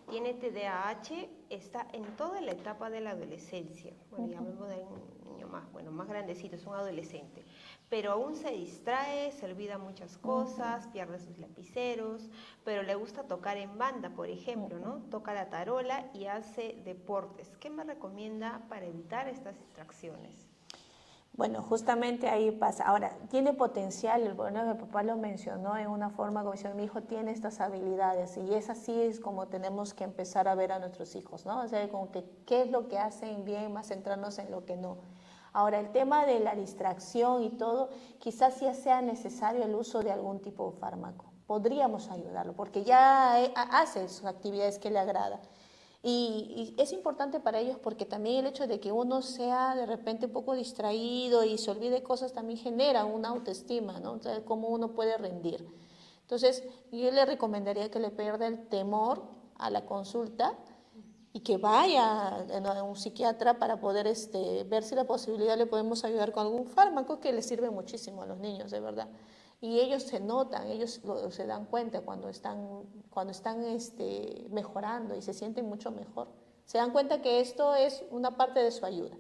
tiene TDAH, está en toda la etapa de la adolescencia. Bueno, ya hablamos de un niño más, bueno, más grandecito, es un adolescente. Pero aún se distrae, se olvida muchas cosas, pierde sus lapiceros, pero le gusta tocar en banda, por ejemplo, ¿no? Toca la tarola y hace deportes. ¿Qué me recomienda para evitar estas distracciones? Bueno, justamente ahí pasa. Ahora, tiene potencial, bueno, el papá lo mencionó en una forma como diciendo, mi hijo tiene estas habilidades y es así es como tenemos que empezar a ver a nuestros hijos, ¿no? O sea, como que qué es lo que hacen bien, más centrarnos en lo que no. Ahora, el tema de la distracción y todo, quizás ya sea necesario el uso de algún tipo de fármaco. Podríamos ayudarlo porque ya hace sus actividades que le agrada. Y es importante para ellos porque también el hecho de que uno sea de repente un poco distraído y se olvide cosas también genera una autoestima, ¿no? O sea, cómo uno puede rendir. Entonces, yo le recomendaría que le pierda el temor a la consulta y que vaya a un psiquiatra para poder ver si la posibilidad le podemos ayudar con algún fármaco que le sirve muchísimo a los niños, de verdad. Y ellos se notan, ellos se dan cuenta cuando están mejorando y se sienten mucho mejor. Se dan cuenta que esto es una parte de su ayuda.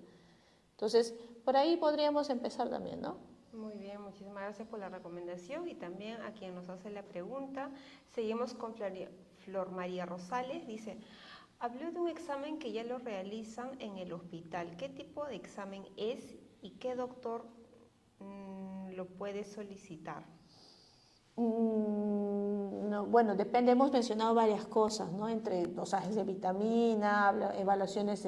Entonces, por ahí podríamos empezar también, ¿no? Muy bien, muchísimas gracias por la recomendación y también a quien nos hace la pregunta. Seguimos con Flor María Rosales, dice, habló de un examen que ya lo realizan en el hospital. ¿Qué tipo de examen es y qué doctor lo puede solicitar? No, bueno, depende, hemos mencionado varias cosas, ¿no? Entre dosajes de vitamina, evaluaciones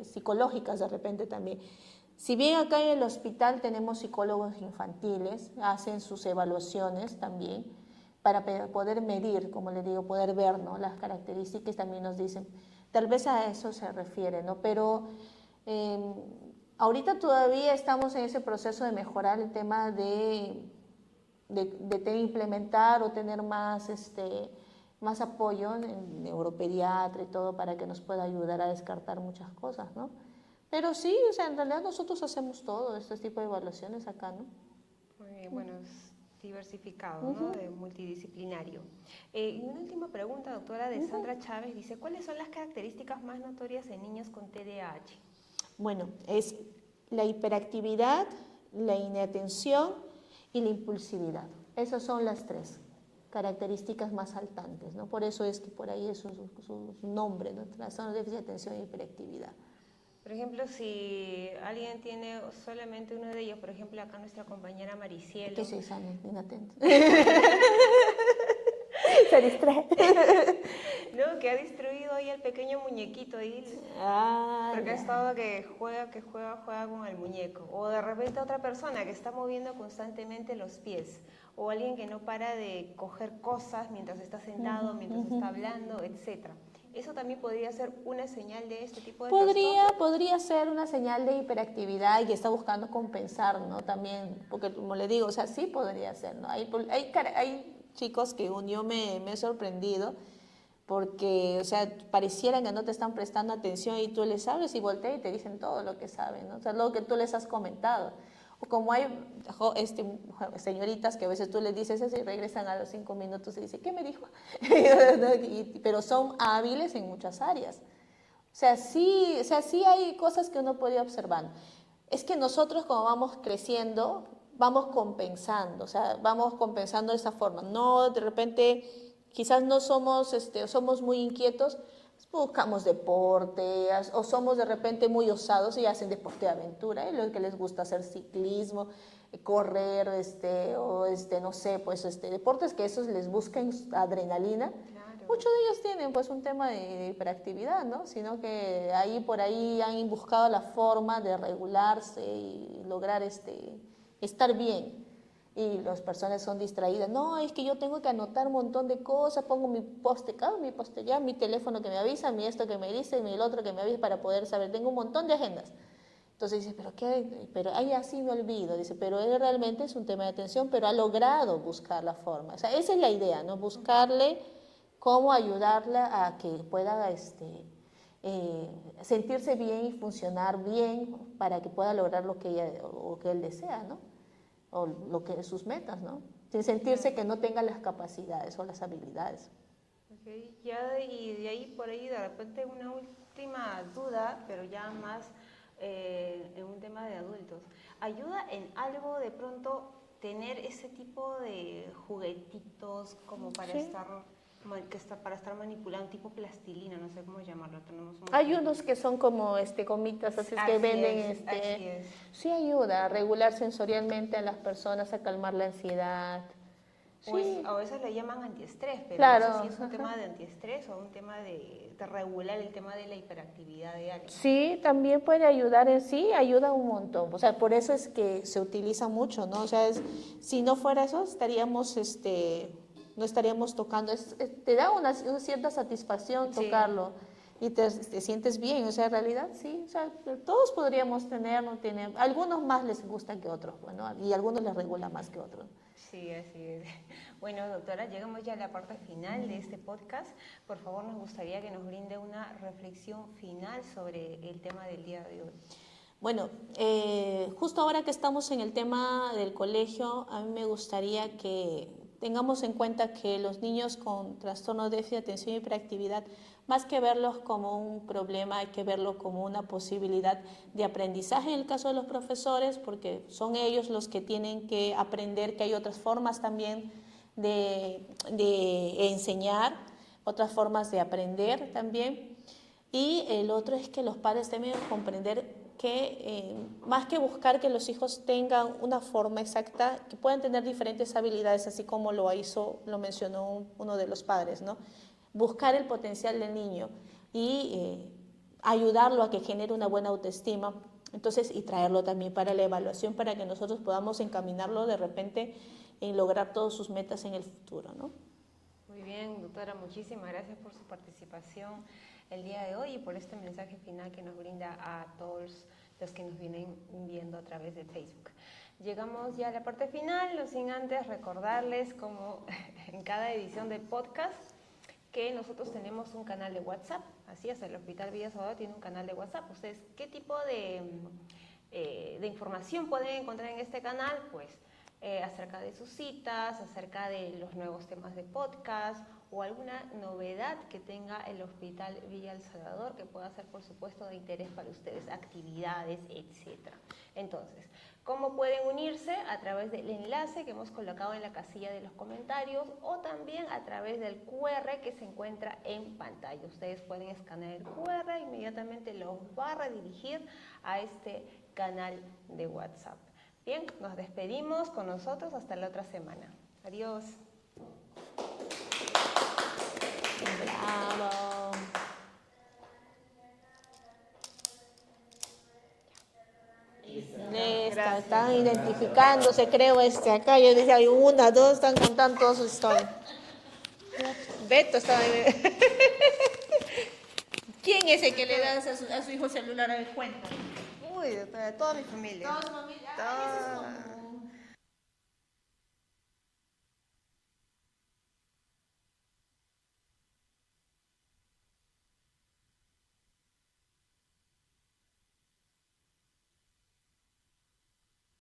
psicológicas de repente también. Si bien acá en el hospital tenemos psicólogos infantiles, hacen sus evaluaciones también para poder medir, como le digo, poder ver, ¿no? Las características también nos dicen, tal vez a eso se refiere, ¿no? Pero ahorita todavía estamos en ese proceso de mejorar el tema de implementar o tener más apoyo en neuropediatra y todo para que nos pueda ayudar a descartar muchas cosas, ¿no? Pero sí, o sea, en realidad nosotros hacemos todo este tipo de evaluaciones acá, ¿no? Muy bien, bueno, es diversificado, ¿no? De multidisciplinario. Y una última pregunta, doctora, de Sandra Chávez, dice, ¿cuáles son las características más notorias en niños con TDAH? Bueno, es la hiperactividad, la inatención y la impulsividad. Esas son las tres características más saltantes, ¿no? Por eso es que por ahí es su nombre, ¿no? Trastorno de déficit de atención e hiperactividad. Por ejemplo, si alguien tiene solamente uno de ellos, por ejemplo, acá nuestra compañera Maricielo. Que 6 años, inatento. Se distrae. No, que ha destruido ahí el pequeño muñequito ahí. Porque ha estado que juega con el muñeco. O de repente otra persona que está moviendo constantemente los pies. O alguien que no para de coger cosas mientras está sentado, mientras está hablando, etc. ¿Eso también podría ser una señal de este tipo de trastorno? Podría ser una señal de hiperactividad y está buscando compensar, ¿no? También, porque como le digo, o sea, sí podría ser, ¿no? Hay chicos que yo me he sorprendido porque, o sea, pareciera que no te están prestando atención y tú les hablas y volteas y te dicen todo lo que saben, ¿no? O sea, lo que tú les has comentado. O como hay señoritas que a veces tú les dices eso y regresan a los 5 minutos y dicen, ¿qué me dijo? Pero son hábiles en muchas áreas. O sea, sí hay cosas que uno puede observar. Es que nosotros como vamos creciendo, vamos compensando, o sea, vamos compensando de esta forma. No, de repente, quizás no somos, somos muy inquietos, buscamos deporte, o somos de repente muy osados y hacen deporte de aventura, lo que les gusta hacer ciclismo, correr, no sé, pues deportes que esos les buscan adrenalina. Claro. Muchos de ellos tienen pues un tema de hiperactividad, ¿no? Sino que ahí por ahí han buscado la forma de regularse y lograr estar bien. Y las personas son distraídas. No, es que yo tengo que anotar un montón de cosas, pongo mi post-it ya, mi teléfono que me avisa, mi esto que me dice, mi el otro que me avisa para poder saber. Tengo un montón de agendas. Entonces dice, ¿pero qué? Pero ahí así me olvido. Dice, pero él realmente es un tema de atención, pero ha logrado buscar la forma. O sea, esa es la idea, ¿no? Buscarle cómo ayudarla a que pueda sentirse bien y funcionar bien para que pueda lograr lo que ella o que él desea, ¿no? O lo que sus metas, ¿no? Sin sentirse que no tenga las capacidades o las habilidades. Okay. Y de ahí por ahí de repente una última duda, pero ya más en un tema de adultos. ¿Ayuda en algo de pronto tener ese tipo de juguetitos como para para estar manipulando, tipo plastilina, no sé cómo llamarlo? Hay unos que son como gomitas, así que venden, así es. Sí ayuda a regular sensorialmente a las personas, a calmar la ansiedad. Sí. O a veces le llaman antiestrés, pero claro, no sé si es un tema de antiestrés o un tema de regular el tema de la hiperactividad de alguien. Sí, también puede ayudar en sí, ayuda un montón. O sea, por eso es que se utiliza mucho, ¿no? O sea, si no fuera eso, estaríamos, no estaríamos tocando. Te da una cierta satisfacción tocarlo y te sientes bien. O sea, en realidad sí, o sea, todos podríamos tener, algunos más les gustan que otros, bueno, y algunos les regula más que otros. Sí, así es. Bueno, doctora, llegamos ya a la parte final de este podcast. Por favor, nos gustaría que nos brinde una reflexión final sobre el tema del día de hoy. Bueno, justo ahora que estamos en el tema del colegio, a mí me gustaría que tengamos en cuenta que los niños con trastorno de déficit de atención y hiperactividad, más que verlos como un problema, hay que verlo como una posibilidad de aprendizaje en el caso de los profesores, porque son ellos los que tienen que aprender que hay otras formas también de enseñar, otras formas de aprender también. Y el otro es que los padres deben comprender que más que buscar que los hijos tengan una forma exacta, que puedan tener diferentes habilidades, así como lo mencionó uno de los padres, ¿no? Buscar el potencial del niño y ayudarlo a que genere una buena autoestima, entonces, y traerlo también para la evaluación para que nosotros podamos encaminarlo de repente en lograr todas sus metas en el futuro, ¿no? Muy bien, doctora, muchísimas gracias por su participación el día de hoy y por este mensaje final que nos brinda a todos los que nos vienen viendo a través de Facebook. Llegamos ya a la parte final, no sin antes recordarles, como en cada edición de podcast, que nosotros tenemos un canal de WhatsApp. Así es, el Hospital Villa Salvador tiene un canal de WhatsApp. ¿Ustedes qué tipo de información pueden encontrar en este canal? Pues acerca de sus citas, acerca de los nuevos temas de podcast o alguna novedad que tenga el Hospital Villa El Salvador que pueda ser, por supuesto, de interés para ustedes, actividades, etc. Entonces, ¿cómo pueden unirse? A través del enlace que hemos colocado en la casilla de los comentarios o también a través del QR que se encuentra en pantalla. Ustedes pueden escanear el QR e inmediatamente los va a redirigir a este canal de WhatsApp. Bien, nos despedimos con nosotros hasta la otra semana. Adiós. Bravo. Están identificándose, creo, acá. Yo decía, hay una, dos, están contando toda su historia. Beto estaba ahí. ¿Quién es el que le da a su hijo celular? A ver, cuenta. Uy, toda mi familia. Toda su familia. Toda...